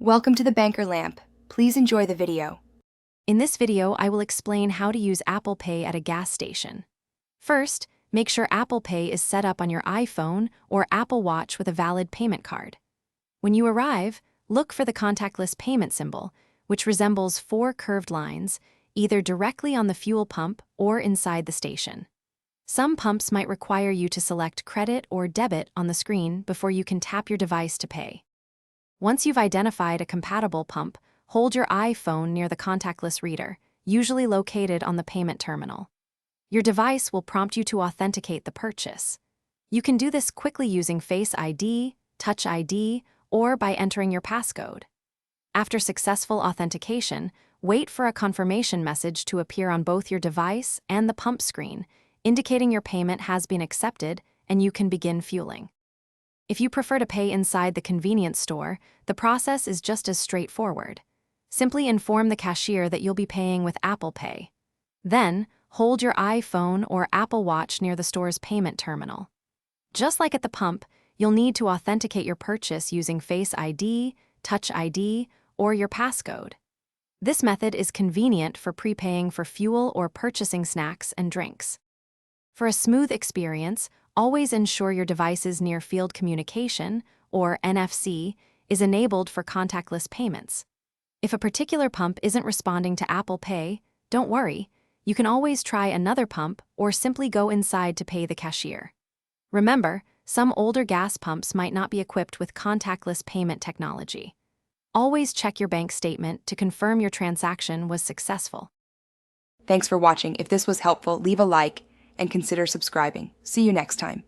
Welcome to the Banker Lamp. Please enjoy the video. In this video, I will explain how to use Apple Pay at a gas station. First, make sure Apple Pay is set up on your iPhone or Apple Watch with a valid payment card. When you arrive, look for the contactless payment symbol, which resembles 4 curved lines, either directly on the fuel pump or inside the station. Some pumps might require you to select credit or debit on the screen before you can tap your device to pay. Once you've identified a compatible pump, hold your iPhone near the contactless reader, usually located on the payment terminal. Your device will prompt you to authenticate the purchase. You can do this quickly using Face ID, Touch ID, or by entering your passcode. After successful authentication, wait for a confirmation message to appear on both your device and the pump screen, indicating your payment has been accepted and you can begin fueling. If you prefer to pay inside the convenience store, the process is just as straightforward. Simply inform the cashier that you'll be paying with Apple Pay. Then, hold your iPhone or Apple Watch near the store's payment terminal. Just like at the pump, you'll need to authenticate your purchase using Face ID, Touch ID, or your passcode. This method is convenient for prepaying for fuel or purchasing snacks and drinks. For a smooth experience, always ensure your device's near-field communication, or NFC, is enabled for contactless payments. If a particular pump isn't responding to Apple Pay, don't worry. You can always try another pump or simply go inside to pay the cashier. Remember, some older gas pumps might not be equipped with contactless payment technology. Always check your bank statement to confirm your transaction was successful. Thanks for watching. If this was helpful, leave a like and consider subscribing. See you next time.